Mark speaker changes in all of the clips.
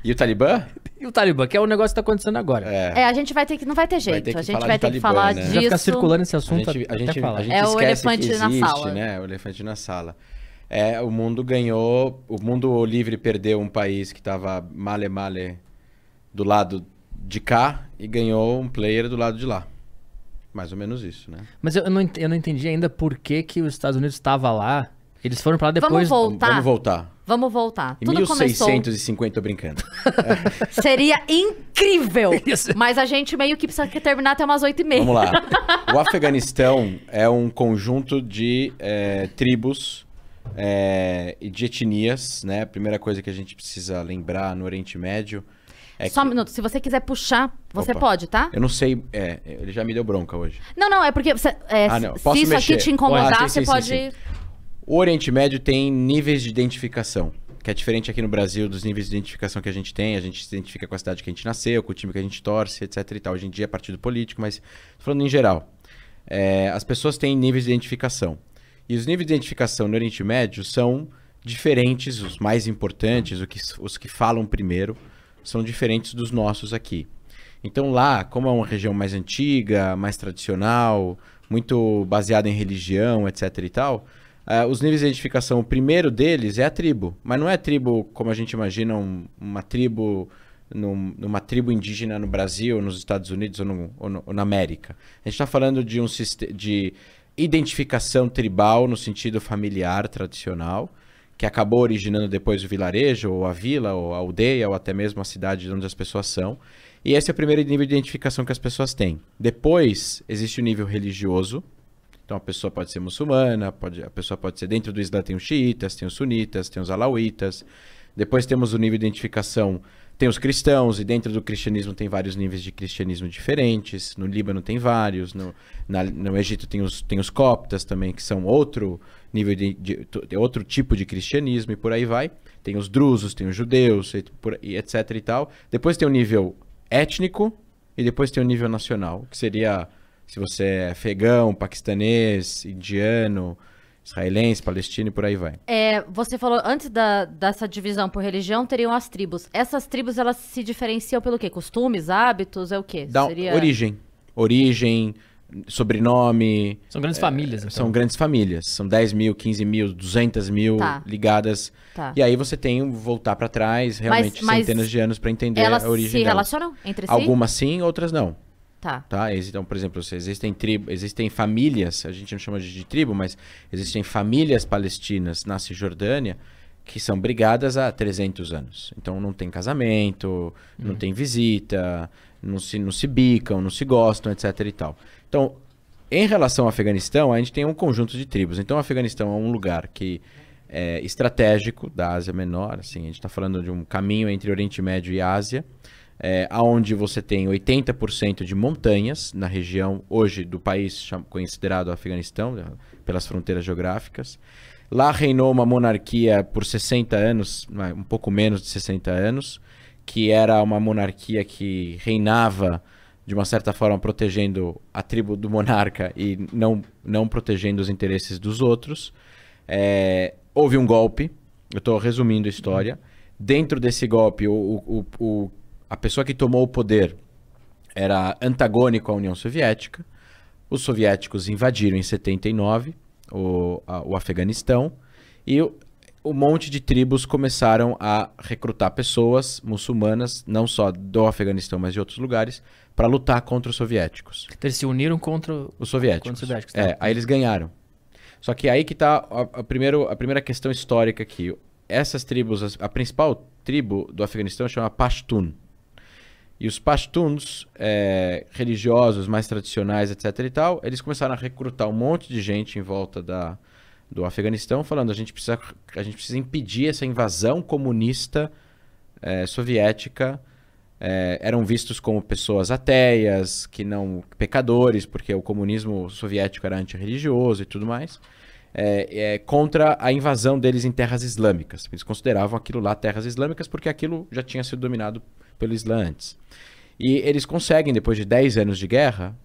Speaker 1: E o Talibã?
Speaker 2: E o Talibã, que é o negócio que tá acontecendo agora.
Speaker 3: A gente vai ter que... Não vai ter jeito.
Speaker 1: ter que
Speaker 3: A gente
Speaker 1: falar
Speaker 3: vai
Speaker 1: de
Speaker 3: ter que
Speaker 1: Talibã,
Speaker 3: falar
Speaker 1: né?
Speaker 3: disso.
Speaker 2: Vai ficar circulando esse assunto
Speaker 1: A gente
Speaker 3: É o
Speaker 1: esquece
Speaker 3: elefante
Speaker 1: que
Speaker 3: na
Speaker 1: existe,
Speaker 3: sala.
Speaker 1: né? O elefante na sala. O mundo ganhou... O mundo livre perdeu um país que estava male do lado de cá e ganhou um player do lado de lá. Mais ou menos isso, né?
Speaker 2: Mas eu não entendi ainda por que os Estados Unidos estavam lá. Eles foram pra lá depois...
Speaker 3: Vamos voltar.
Speaker 1: Vamos voltar.
Speaker 3: Vamos voltar.
Speaker 1: Em
Speaker 3: Tudo
Speaker 1: 1650, tô brincando.
Speaker 3: Seria incrível. Mas a gente meio que precisa terminar até umas 8h30.
Speaker 1: Vamos lá. O Afeganistão é um conjunto de tribos e de etnias, né? A primeira coisa que a gente precisa lembrar no Oriente Médio é
Speaker 3: Só
Speaker 1: que...
Speaker 3: um minuto. Se você quiser puxar, você
Speaker 1: Opa.
Speaker 3: pode, tá?
Speaker 1: Eu não sei... ele já me deu bronca hoje.
Speaker 3: Não, é porque você,
Speaker 1: não.
Speaker 3: se
Speaker 1: Posso
Speaker 3: isso
Speaker 1: mexer?
Speaker 3: aqui te incomodar,
Speaker 1: Sim,
Speaker 3: você pode...
Speaker 1: sim. O Oriente Médio tem níveis de identificação, que é diferente aqui no Brasil dos níveis de identificação que a gente tem. A gente se identifica com a cidade que a gente nasceu, com o time que a gente torce, etc e tal. Hoje em dia é partido político, mas falando em geral, as pessoas têm níveis de identificação. E os níveis de identificação no Oriente Médio são diferentes, os mais importantes, os que falam primeiro, são diferentes dos nossos aqui. Então lá, como é uma região mais antiga, mais tradicional, muito baseada em religião, etc e tal... os níveis de identificação, o primeiro deles é a tribo. Mas não é tribo como a gente imagina, uma tribo numa tribo indígena no Brasil, nos Estados Unidos ou na América. A gente está falando de de identificação tribal no sentido familiar, tradicional, que acabou originando depois o vilarejo, ou a vila, ou a aldeia, ou até mesmo a cidade onde as pessoas são. E esse é o primeiro nível de identificação que as pessoas têm. Depois, existe o nível religioso. Então a pessoa pode ser muçulmana, a pessoa pode ser dentro do Islã, tem os xiitas, tem os sunitas, tem os alauítas. Depois temos o nível de identificação, tem os cristãos, e dentro do cristianismo tem vários níveis de cristianismo diferentes. No Líbano tem vários, no Egito tem os coptas também, que são outro nível outro tipo de cristianismo, e por aí vai. Tem os drusos, tem os judeus, etc e tal. Depois tem o nível étnico e depois tem o nível nacional, que seria... Se você é afegão, paquistanês, indiano, israelense, palestino e por aí vai.
Speaker 3: Você falou, antes dessa divisão por religião, teriam as tribos. Essas tribos, elas se diferenciam pelo quê? Costumes, hábitos, é o quê?
Speaker 1: Origem, sobrenome.
Speaker 2: São grandes famílias, então.
Speaker 1: São grandes famílias. São 10 mil, 15 mil, 200 mil ligadas.
Speaker 3: Tá.
Speaker 1: E aí você tem voltar para trás, realmente, centenas de anos para entender a origem
Speaker 3: delas. Elas se relacionam entre si?
Speaker 1: Algumas sim, outras não.
Speaker 3: Tá.
Speaker 1: Então, por exemplo, existem famílias, a gente não chama de tribo, mas existem famílias palestinas na Cisjordânia que são brigadas há 300 anos. Então não tem casamento, não tem visita, não se bicam, não se gostam, etc e tal. Então, em relação ao Afeganistão, a gente tem um conjunto de tribos. Então o Afeganistão é um lugar que é estratégico da Ásia Menor, assim, a gente está falando de um caminho entre Oriente Médio e Ásia, onde você tem 80% de montanhas na região hoje do país considerado Afeganistão, pelas fronteiras geográficas. Lá reinou uma monarquia por 60 anos, um pouco menos de 60 anos, que era uma monarquia que reinava, de uma certa forma, protegendo a tribo do monarca e não protegendo os interesses dos outros. Houve um golpe, eu estou resumindo a história. Dentro desse golpe, a pessoa que tomou o poder era antagônico à União Soviética. Os soviéticos invadiram em 79 o Afeganistão e um monte de tribos começaram a recrutar pessoas muçulmanas, não só do Afeganistão, mas de outros lugares, para lutar contra os soviéticos.
Speaker 2: Então eles se uniram contra
Speaker 1: os soviéticos.
Speaker 2: Contra os soviéticos,
Speaker 1: aí eles ganharam. Só que aí que está a primeira questão histórica aqui. Essas tribos, a principal tribo do Afeganistão chama Pashtun. E os Pashtuns, religiosos, mais tradicionais, etc e tal, eles começaram a recrutar um monte de gente em volta do Afeganistão, falando a gente precisa impedir essa invasão comunista soviética. Eram vistos como pessoas ateias, pecadores, porque o comunismo soviético era antirreligioso e tudo mais, contra a invasão deles em terras islâmicas. Eles consideravam aquilo lá terras islâmicas porque aquilo já tinha sido dominado pelo Islã antes. E eles conseguem, depois de 10 anos de guerra,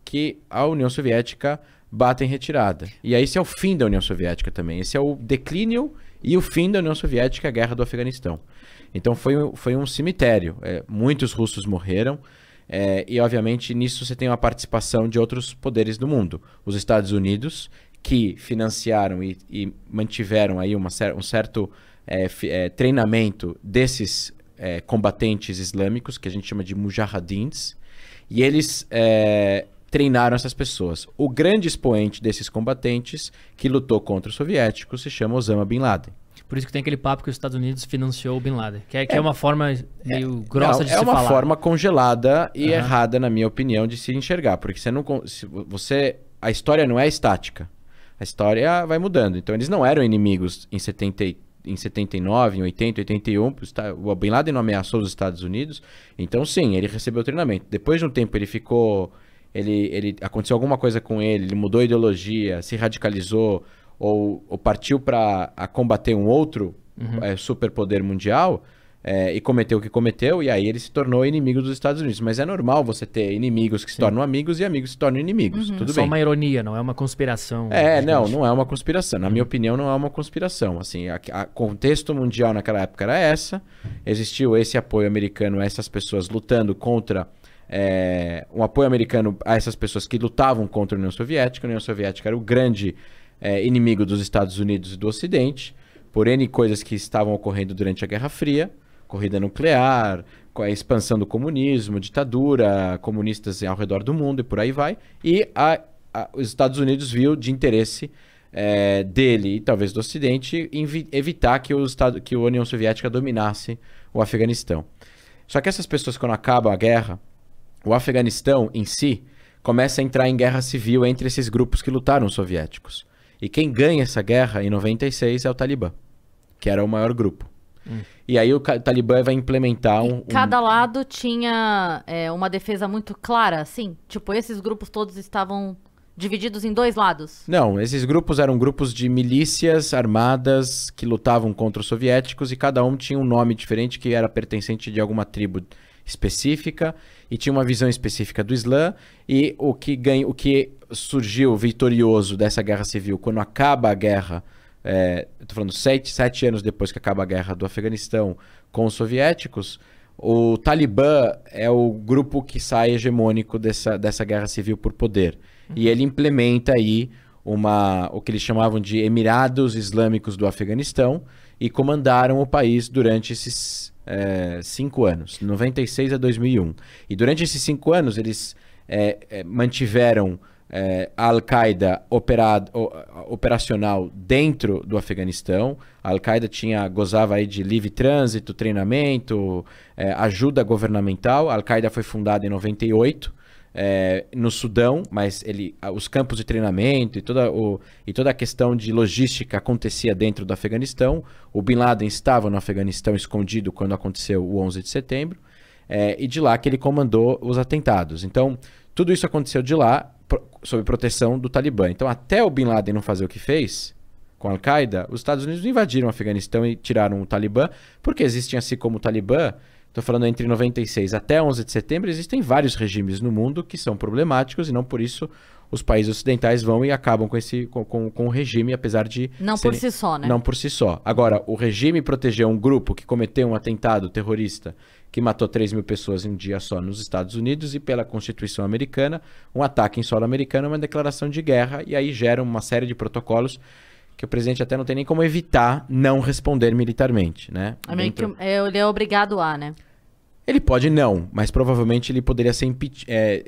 Speaker 1: que a União Soviética bata em retirada. E aí esse é o fim da União Soviética também. Esse é o declínio e o fim da União Soviética, a Guerra do Afeganistão. Então foi um cemitério. Muitos russos morreram. E, obviamente, nisso você tem uma participação de outros poderes do mundo. Os Estados Unidos, que financiaram e mantiveram aí um certo treinamento desses combatentes islâmicos, que a gente chama de mujahidins, e eles treinaram essas pessoas. O grande expoente desses combatentes que lutou contra os soviéticos se chama Osama Bin Laden.
Speaker 2: Por isso que tem aquele papo que os Estados Unidos financiou o Bin Laden. Que é uma forma meio grossa de se falar.
Speaker 1: É uma forma congelada e errada, na minha opinião, de se enxergar. Porque a história não é estática. A história vai mudando. Então, eles não eram inimigos em 79, em 80, 81. O Bin Laden não ameaçou os Estados Unidos. Então, sim, ele recebeu treinamento. Depois de um tempo, ele ficou... aconteceu alguma coisa com ele mudou a ideologia, se radicalizou... ou partiu para combater um outro superpoder mundial e cometeu o que cometeu, e aí ele se tornou inimigo dos Estados Unidos. Mas é normal você ter inimigos que se tornam amigos e amigos que se tornam inimigos. Tudo
Speaker 2: Só
Speaker 1: bem.
Speaker 2: uma ironia, não é uma conspiração.
Speaker 1: Não é uma conspiração. Na minha opinião, não é uma conspiração. Assim, o contexto mundial naquela época era essa. Existiu esse apoio americano a essas pessoas lutando contra... um apoio americano a essas pessoas que lutavam contra a União Soviética. A União Soviética era o grande... inimigo dos Estados Unidos e do Ocidente, por N coisas que estavam ocorrendo durante a Guerra Fria, corrida nuclear, com a expansão do comunismo, ditadura, comunistas ao redor do mundo e por aí vai. E os Estados Unidos viu de interesse dele e talvez do Ocidente em evitar que a União Soviética dominasse o Afeganistão. Só que essas pessoas, quando acabam a guerra, o Afeganistão em si começa a entrar em guerra civil entre esses grupos que lutaram os soviéticos. E quem ganha essa guerra em 96 é o Talibã, que era o maior grupo. E aí o Talibã vai implementar
Speaker 3: Cada lado tinha uma defesa muito clara, assim? Tipo, esses grupos todos estavam divididos em dois lados?
Speaker 1: Não, esses grupos eram grupos de milícias armadas que lutavam contra os soviéticos e cada um tinha um nome diferente que era pertencente de alguma tribo específica e tinha uma visão específica do Islã. E o que surgiu vitorioso dessa guerra civil, quando acaba a guerra, eu tô falando 7 anos depois que acaba a guerra do Afeganistão com os soviéticos, o Talibã é o grupo que sai hegemônico dessa guerra civil por poder. E ele implementa aí o que eles chamavam de Emirados Islâmicos do Afeganistão e comandaram o país durante esses 5 anos, 96 a 2001. E durante esses 5 anos eles mantiveram a Al-Qaeda operacional dentro do Afeganistão. A Al-Qaeda gozava aí de livre trânsito, treinamento, ajuda governamental. A Al-Qaeda foi fundada em 98 no Sudão, mas os campos de treinamento e toda a questão de logística acontecia dentro do Afeganistão. O Bin Laden estava no Afeganistão escondido quando aconteceu o 11 de setembro, e de lá que ele comandou os atentados. Então, tudo isso aconteceu de lá, sob proteção do Talibã. Então, até o Bin Laden não fazer o que fez com a Al-Qaeda, os Estados Unidos invadiram o Afeganistão e tiraram o Talibã, porque existem, assim como o Talibã, estou falando entre 96 até 11 de setembro, existem vários regimes no mundo que são problemáticos e não por isso os países ocidentais vão e acabam com o regime, apesar de...
Speaker 3: Não por si só, né?
Speaker 1: Não por si só. Agora, o regime protegeu um grupo que cometeu um atentado terrorista que matou 3 mil pessoas em um dia só nos Estados Unidos e pela Constituição americana, um ataque em solo americano é uma declaração de guerra e aí gera uma série de protocolos que o presidente até não tem nem como evitar não responder militarmente, né?
Speaker 3: Ele é obrigado a, né?
Speaker 1: Ele pode não, mas provavelmente ele poderia ser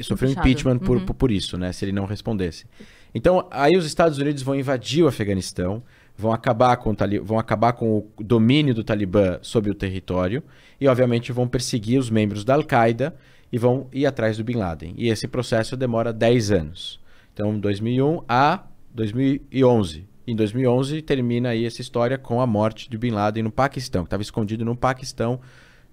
Speaker 1: sofrer um impeachment por isso, né? Se ele não respondesse. Então, aí os Estados Unidos vão invadir o Afeganistão, vão acabar com o domínio do Talibã sobre o território e, obviamente, vão perseguir os membros da Al-Qaeda e vão ir atrás do Bin Laden. E esse processo demora 10 anos. Então, 2001 a 2011. Em 2011, termina aí essa história com a morte de Bin Laden no Paquistão, que estava escondido no Paquistão,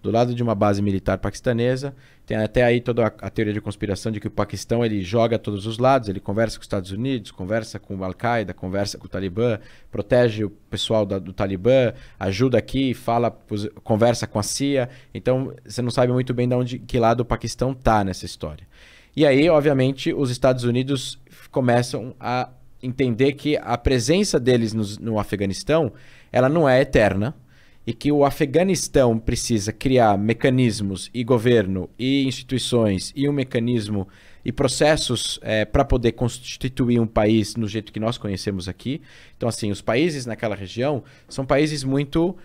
Speaker 1: do lado de uma base militar paquistanesa. Tem até aí toda a teoria de conspiração de que o Paquistão ele joga a todos os lados, ele conversa com os Estados Unidos, conversa com o Al-Qaeda, conversa com o Talibã, protege o pessoal do Talibã, ajuda aqui, conversa com a CIA. Então, você não sabe muito bem que lado o Paquistão está nessa história. E aí, obviamente, os Estados Unidos começam a entender que a presença deles no Afeganistão ela não é eterna, e que o Afeganistão precisa criar mecanismos e governo e instituições e um mecanismo e processos para poder constituir um país no jeito que nós conhecemos aqui. Então, assim, os países naquela região são países muito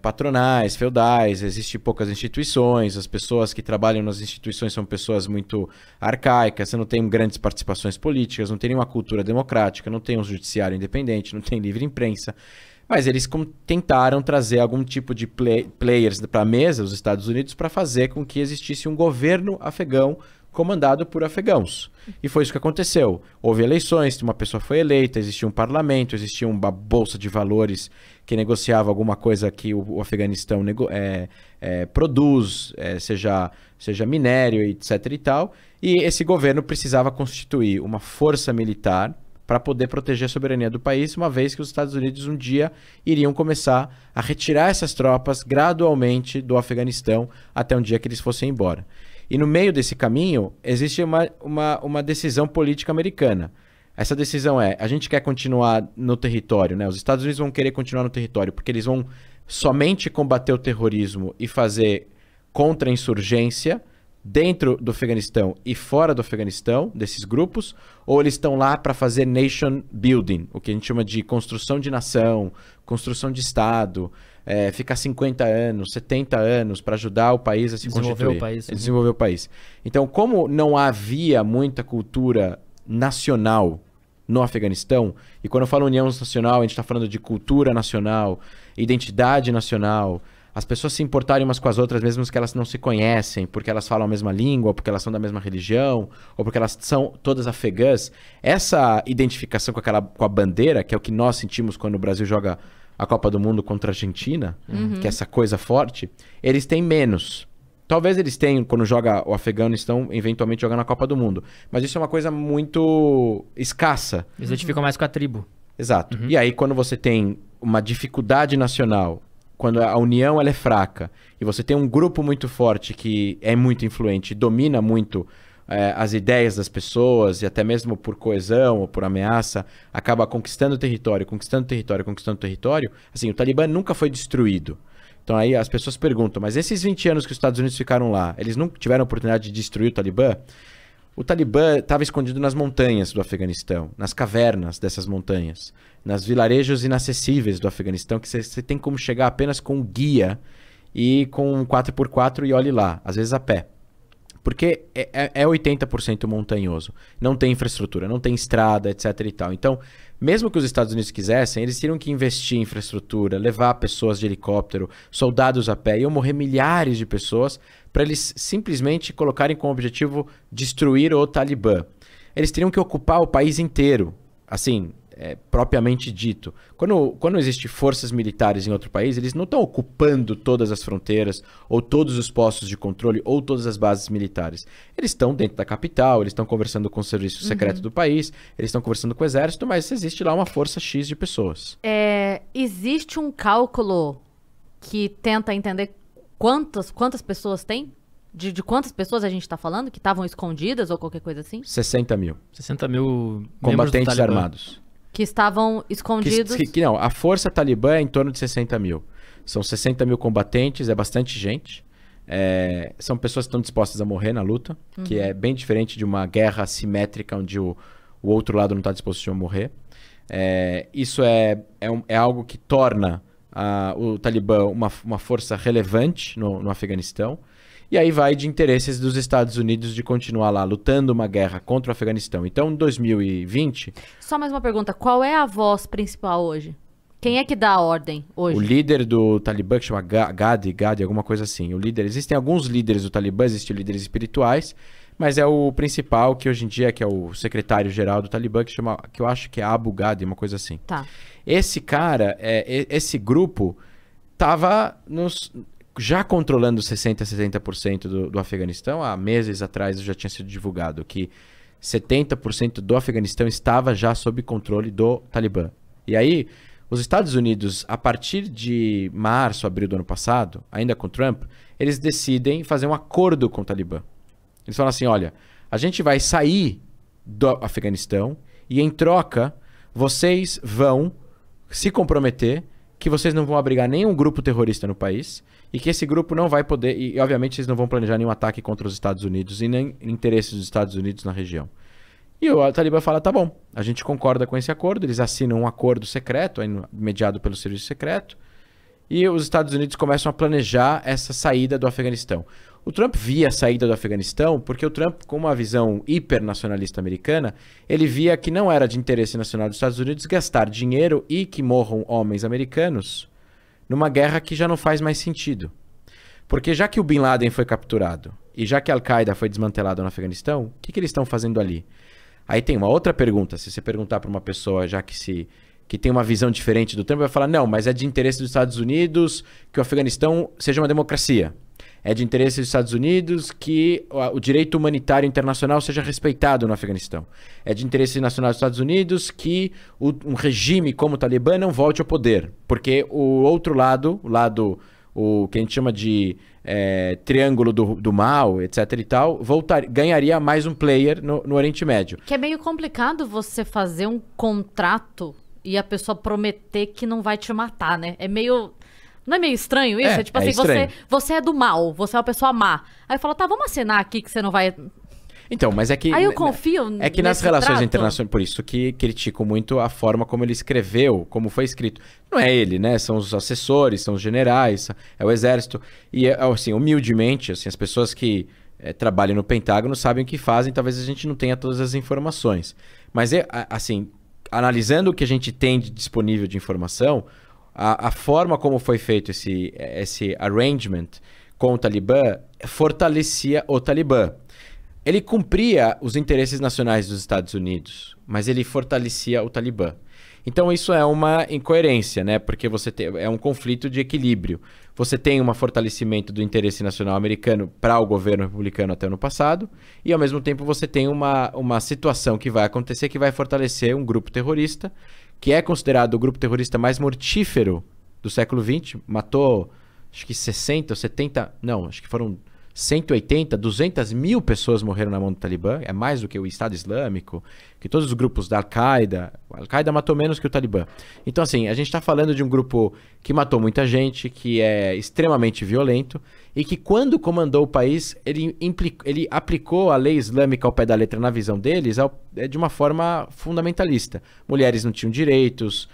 Speaker 1: patronais, feudais, existem poucas instituições, as pessoas que trabalham nas instituições são pessoas muito arcaicas, você não tem grandes participações políticas, não tem nenhuma cultura democrática, não tem um judiciário independente, não tem livre imprensa. Mas eles tentaram trazer algum tipo de players para a mesa, os Estados Unidos, para fazer com que existisse um governo afegão comandado por afegãos. E foi isso que aconteceu. Houve eleições, uma pessoa foi eleita, existia um parlamento, existia uma bolsa de valores que negociava alguma coisa que o Afeganistão produz, seja minério, etc. e tal. E esse governo precisava constituir uma força militar para poder proteger a soberania do país, uma vez que os Estados Unidos um dia iriam começar a retirar essas tropas gradualmente do Afeganistão até um dia que eles fossem embora. E no meio desse caminho, existe uma decisão política americana. Essa decisão a gente quer continuar no território, né? Os Estados Unidos vão querer continuar no território, porque eles vão somente combater o terrorismo e fazer contra-insurgência dentro do Afeganistão e fora do Afeganistão, desses grupos, ou eles estão lá para fazer nation building, o que a gente chama de construção de nação, construção de Estado, ficar 50 anos, 70 anos para ajudar o país a se constituir. Desenvolver o país. Então, como não havia muita cultura nacional no Afeganistão, e quando eu falo união nacional, a gente está falando de cultura nacional, identidade nacional, as pessoas se importarem umas com as outras, mesmo que elas não se conhecem, porque elas falam a mesma língua, ou porque elas são da mesma religião, ou porque elas são todas afegãs. Essa identificação com a bandeira, que é o que nós sentimos quando o Brasil joga a Copa do Mundo contra a Argentina, que é essa coisa forte, eles têm menos. Talvez eles tenham, quando joga o Afeganistão, eventualmente jogando a Copa do Mundo. Mas isso é uma coisa muito escassa.
Speaker 2: Eles identificam mais com a tribo.
Speaker 1: Exato. E aí, quando você tem uma dificuldade nacional, quando a união ela é fraca e você tem um grupo muito forte que é muito influente, domina muito as ideias das pessoas e até mesmo por coesão ou por ameaça, acaba conquistando território, assim, o Talibã nunca foi destruído. Então aí as pessoas perguntam, mas esses 20 anos que os Estados Unidos ficaram lá, eles nunca tiveram a oportunidade de destruir o Talibã? O Talibã estava escondido nas montanhas do Afeganistão, nas cavernas dessas montanhas, nas vilarejos inacessíveis do Afeganistão, que você tem como chegar apenas com um guia e com um 4x4 e olhe lá, às vezes a pé. Porque é 80% montanhoso. Não tem infraestrutura, não tem estrada, etc. e tal. Então, mesmo que os Estados Unidos quisessem, eles teriam que investir em infraestrutura, levar pessoas de helicóptero, soldados a pé. Iam morrer milhares de pessoas para eles simplesmente colocarem como objetivo destruir o Talibã. Eles teriam que ocupar o país inteiro, assim, propriamente dito. Quando existem forças militares em outro país, eles não estão ocupando todas as fronteiras, ou todos os postos de controle, ou todas as bases militares. Eles estão dentro da capital, eles estão conversando com o serviço secreto do país, eles estão conversando com o exército, mas existe lá uma força X de pessoas.
Speaker 3: Existe um cálculo que tenta entender quantas pessoas tem? De quantas pessoas a gente está falando que estavam escondidas ou qualquer coisa assim?
Speaker 1: 60 mil.
Speaker 2: 60 mil
Speaker 1: combatentes armados.
Speaker 3: Que estavam escondidos.
Speaker 1: Não, a força talibã é em torno de 60 mil. São 60 mil combatentes, é bastante gente. São pessoas que estão dispostas a morrer na luta, que é bem diferente de uma guerra assimétrica onde o outro lado não está disposto a morrer. Isso é algo que torna o Talibã uma força relevante no Afeganistão. E aí vai de interesses dos Estados Unidos de continuar lá lutando uma guerra contra o Afeganistão. Então, em 2020...
Speaker 3: Só mais uma pergunta. Qual é a voz principal hoje? Quem é que dá a ordem hoje?
Speaker 1: O líder do Talibã, que chama Gadi, alguma coisa assim. Existem alguns líderes do Talibã, existem líderes espirituais, mas é o principal, que hoje em dia que é o secretário-geral do Talibã, que eu acho que é Abu Ghadi, uma coisa assim.
Speaker 3: Tá.
Speaker 1: Esse cara, esse grupo, estava já controlando 60% a 70% do Afeganistão. Há meses atrás já tinha sido divulgado que 70% do Afeganistão estava já sob controle do Talibã. E aí, os Estados Unidos, a partir de março, abril do ano passado, ainda com Trump, eles decidem fazer um acordo com o Talibã. Eles falam assim, olha, a gente vai sair do Afeganistão e em troca, vocês vão se comprometer que vocês não vão abrigar nenhum grupo terrorista no país e que esse grupo não vai poder... E obviamente eles não vão planejar nenhum ataque contra os Estados Unidos e nem interesses dos Estados Unidos na região. E o Talibã fala, tá bom, a gente concorda com esse acordo, eles assinam um acordo secreto, mediado pelo serviço secreto, e os Estados Unidos começam a planejar essa saída do Afeganistão. O Trump via a saída do Afeganistão porque o Trump, com uma visão hipernacionalista americana, ele via que não era de interesse nacional dos Estados Unidos gastar dinheiro e que morram homens americanos numa guerra que já não faz mais sentido. Porque já que o Bin Laden foi capturado e já que a Al-Qaeda foi desmantelada no Afeganistão, o que eles estão fazendo ali? Aí tem uma outra pergunta, se você perguntar para uma pessoa que tem uma visão diferente do Trump, vai falar, não, mas é de interesse dos Estados Unidos que o Afeganistão seja uma democracia. É de interesse dos Estados Unidos que o direito humanitário internacional seja respeitado no Afeganistão. É de interesse nacional dos Estados Unidos que um regime como o Talibã não volte ao poder. Porque o outro lado, o que a gente chama de triângulo do mal, etc e tal, ganharia mais um player no Oriente Médio.
Speaker 3: Que é meio complicado você fazer um contrato e a pessoa prometer que não vai te matar, né? É meio... Não é meio estranho isso? É tipo assim, você é do mal, você é uma pessoa má. Aí fala, tá, vamos assinar aqui que você não vai...
Speaker 1: Então, mas é que...
Speaker 3: Aí eu confio
Speaker 1: É que nas relações internacionais, por isso que critico muito a forma como ele escreveu, como foi escrito. Não é ele, né? São os assessores, são os generais, é o exército. E, assim, humildemente, assim, as pessoas que trabalham no Pentágono sabem o que fazem, talvez a gente não tenha todas as informações. Mas, assim, analisando o que a gente tem disponível de informação... A forma como foi feito esse arrangement com o Talibã fortalecia o Talibã. Ele cumpria os interesses nacionais dos Estados Unidos, mas ele fortalecia o Talibã. Então isso é uma incoerência, né? Porque é um conflito de equilíbrio. Você tem um fortalecimento do interesse nacional americano para o governo republicano até ano passado, e ao mesmo tempo você tem uma situação que vai acontecer que vai fortalecer um grupo terrorista, que é considerado o grupo terrorista mais mortífero do século XX, matou acho que 60 ou 70, não, acho que foram 180, 200 mil pessoas morreram na mão do Talibã, é mais do que o Estado Islâmico, que todos os grupos da Al-Qaeda. A Al-Qaeda matou menos que o Talibã. Então, assim, a gente está falando de um grupo que matou muita gente, que é extremamente violento, e que quando comandou o país, ele aplicou a lei islâmica ao pé da letra na visão deles de uma forma fundamentalista. Mulheres não tinham direitos,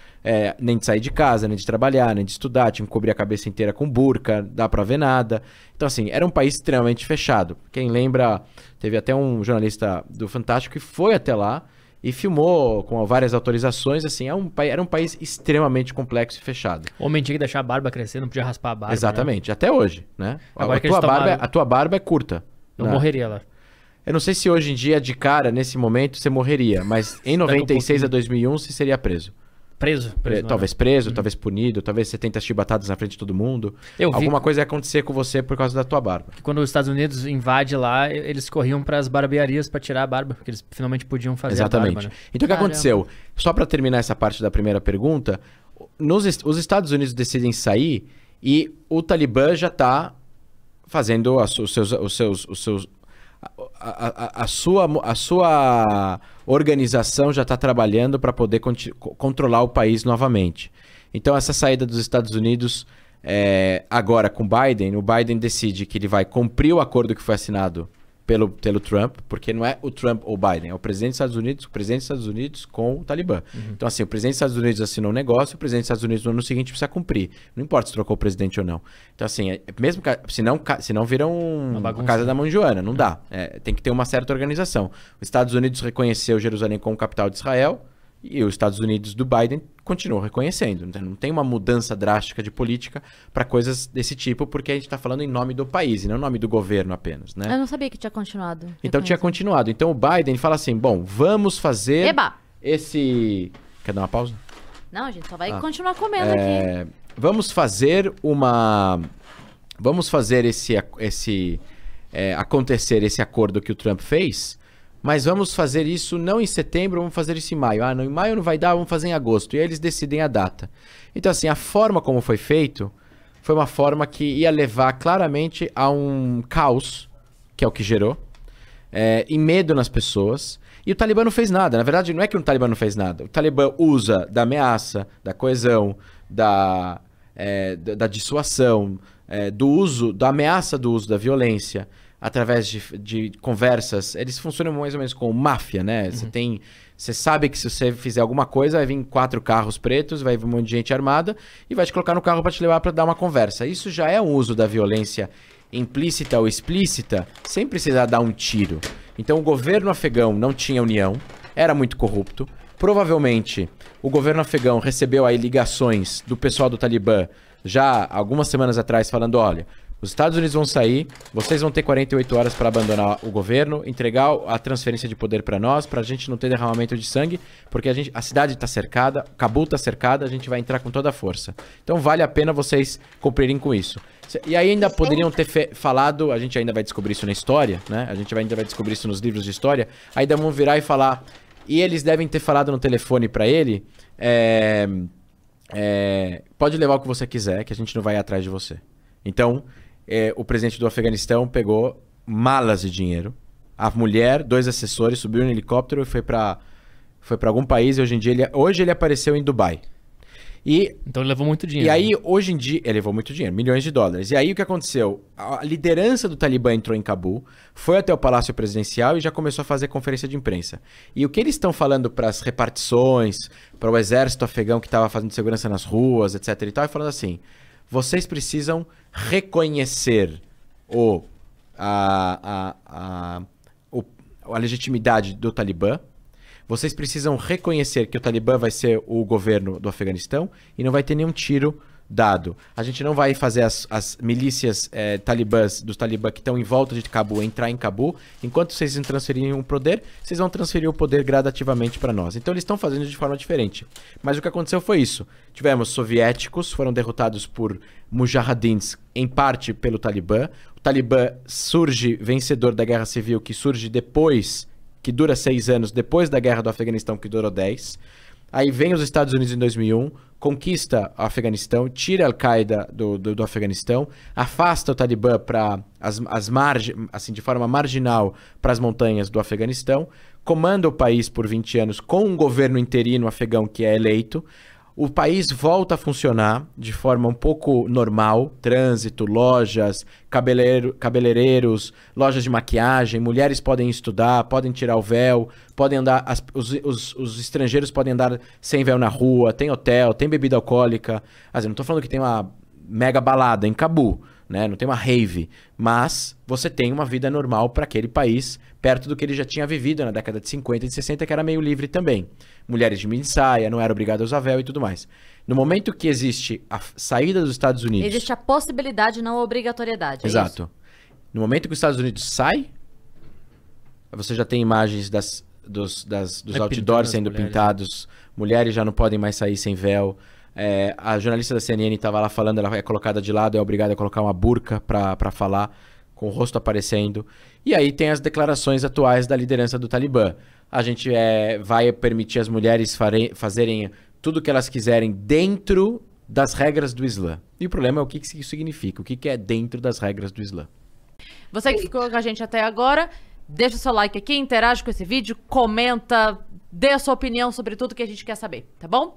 Speaker 1: nem de sair de casa, nem de trabalhar, nem de estudar, tinham que cobrir a cabeça inteira com burca, dá pra ver nada. Então, assim, era um país extremamente fechado. Quem lembra, teve até um jornalista do Fantástico que foi até lá e filmou com várias autorizações, assim, era um país extremamente complexo e fechado.
Speaker 2: O homem tinha que deixar a barba crescer, não podia raspar a barba.
Speaker 1: Exatamente, né? Até hoje, né?
Speaker 2: Agora
Speaker 1: A tua barba é curta.
Speaker 2: Eu morreria lá.
Speaker 1: Eu não sei se hoje em dia, de cara, nesse momento, você morreria, mas em 96 a 2001 você seria preso.
Speaker 2: Preso
Speaker 1: talvez preso, talvez punido, talvez você tenta chibatadas na frente de todo mundo. Alguma coisa ia acontecer com você por causa da tua barba.
Speaker 2: Quando os Estados Unidos invadem lá, eles corriam para as barbearias para tirar a barba, porque eles finalmente podiam fazer
Speaker 1: Exatamente.
Speaker 2: a barba. Né?
Speaker 1: Então o que aconteceu? Só para terminar essa parte da primeira pergunta, os Estados Unidos decidem sair e o Talibã já está fazendo a sua organização já está trabalhando para poder controlar o país novamente. Então essa saída dos Estados Unidos, agora com o Biden decide que ele vai cumprir o acordo que foi assinado pelo Trump, porque não é o Trump ou o Biden, é o presidente dos Estados Unidos com o Talibã. Então assim, o presidente dos Estados Unidos assinou um negócio, o presidente dos Estados Unidos no ano seguinte precisa cumprir. Não importa se trocou o presidente ou não. Então assim, mesmo senão vira uma casa da mão de Joana, não dá. Tem que ter uma certa organização. Os Estados Unidos reconheceu Jerusalém como capital de Israel e os Estados Unidos do Biden continuam reconhecendo. Então, não tem uma mudança drástica de política para coisas desse tipo, porque a gente está falando em nome do país e não em nome do governo apenas, né?
Speaker 3: Eu não sabia que tinha continuado.
Speaker 1: Então tinha continuado. Então o Biden fala assim, bom, vamos fazer esse... Quer dar uma pausa?
Speaker 3: Não, a gente só vai continuar comendo aqui.
Speaker 1: Vamos fazer acontecer esse acordo que o Trump fez, mas vamos fazer isso não em setembro, vamos fazer isso em maio. Ah, não, em maio não vai dar, vamos fazer em agosto. E aí eles decidem a data. Então, assim, a forma como foi feito foi uma forma que ia levar claramente a um caos, que é o que gerou, e medo nas pessoas. E o Talibã não fez nada. Na verdade, não é que o Talibã não fez nada. O Talibã usa da ameaça, da coesão, da dissuasão, da ameaça do uso da violência, através de conversas. Eles funcionam mais ou menos como máfia, né? Você sabe que se você fizer alguma coisa, vai vir 4 carros pretos, vai vir um monte de gente armada e vai te colocar no carro para te levar para dar uma conversa. Isso já é um uso da violência implícita ou explícita, sem precisar dar um tiro. Então o governo afegão não tinha união, era muito corrupto. Provavelmente o governo afegão recebeu aí ligações do pessoal do Talibã já algumas semanas atrás falando, olha, os Estados Unidos vão sair, vocês vão ter 48 horas para abandonar o governo, entregar a transferência de poder para nós, para a gente não ter derramamento de sangue, porque a cidade está cercada, Cabul está cercada, a gente vai entrar com toda a força. Então vale a pena vocês cumprirem com isso. E aí ainda poderiam ter falado, a gente ainda vai descobrir isso na história, né? A gente ainda vai descobrir isso nos livros de história, ainda vão virar e falar, e eles devem ter falado no telefone para ele, pode levar o que você quiser, que a gente não vai atrás de você. Então, o presidente do Afeganistão pegou malas de dinheiro, a mulher, 2 assessores, subiu no helicóptero e foi para algum país e hoje ele apareceu em Dubai.
Speaker 2: Então ele levou muito dinheiro.
Speaker 1: E aí, hoje em dia, ele levou muito dinheiro, milhões de dólares. E aí o que aconteceu? A liderança do Talibã entrou em Cabul, foi até o Palácio Presidencial e já começou a fazer conferência de imprensa. E o que eles estão falando para as repartições, para o exército afegão que estava fazendo segurança nas ruas, etc e tal, é falando assim, vocês precisam reconhecer a legitimidade do Talibã. Vocês precisam reconhecer que o Talibã vai ser o governo do Afeganistão e não vai ter nenhum tiro dado. A gente não vai fazer as milícias dos Talibã que estão em volta de Cabul entrar em Cabul. Enquanto vocês não transferirem o poder, vocês vão transferir o poder gradativamente para nós. Então eles estão fazendo de forma diferente. Mas o que aconteceu foi isso. Tivemos soviéticos, foram derrotados por mujahidins, em parte pelo Talibã. O Talibã surge vencedor da guerra civil, que surge depois, que dura 6 anos, depois da guerra do Afeganistão, que durou 10. Aí vem os Estados Unidos em 2001, conquista o Afeganistão, tira a Al-Qaeda do Afeganistão, afasta o Talibã para as margens, assim, de forma marginal, para as montanhas do Afeganistão, comanda o país por 20 anos com um governo interino afegão que é eleito. O país volta a funcionar de forma um pouco normal, trânsito, lojas, cabeleireiros, lojas de maquiagem, mulheres podem estudar, podem tirar o véu, podem andar, os estrangeiros podem andar sem véu na rua, tem hotel, tem bebida alcoólica. Assim, não estou falando que tem uma mega balada em Cabul, né? Não tem uma rave, mas você tem uma vida normal para aquele país, perto do que ele já tinha vivido na década de 50 e de 60, que era meio livre também. Mulheres de mini saia, não era obrigado a usar véu e tudo mais. No momento que existe a saída dos Estados Unidos...
Speaker 3: Existe a possibilidade, não a obrigatoriedade.
Speaker 1: Exato.
Speaker 3: Isso?
Speaker 1: No momento que os Estados Unidos sai, você já tem imagens dos outdoors sendo pintados, mulheres já não podem mais sair sem véu. A jornalista da CNN estava lá falando, ela é colocada de lado, é obrigada a colocar uma burca para falar, com o rosto aparecendo. E aí tem as declarações atuais da liderança do Talibã. A gente vai permitir as mulheres fazerem tudo o que elas quiserem dentro das regras do Islã. E o problema é o que isso significa, o que é dentro das regras do Islã.
Speaker 3: Você que ficou com a gente até agora, deixa o seu like aqui, interage com esse vídeo, comenta, dê a sua opinião sobre tudo que a gente quer saber, tá bom?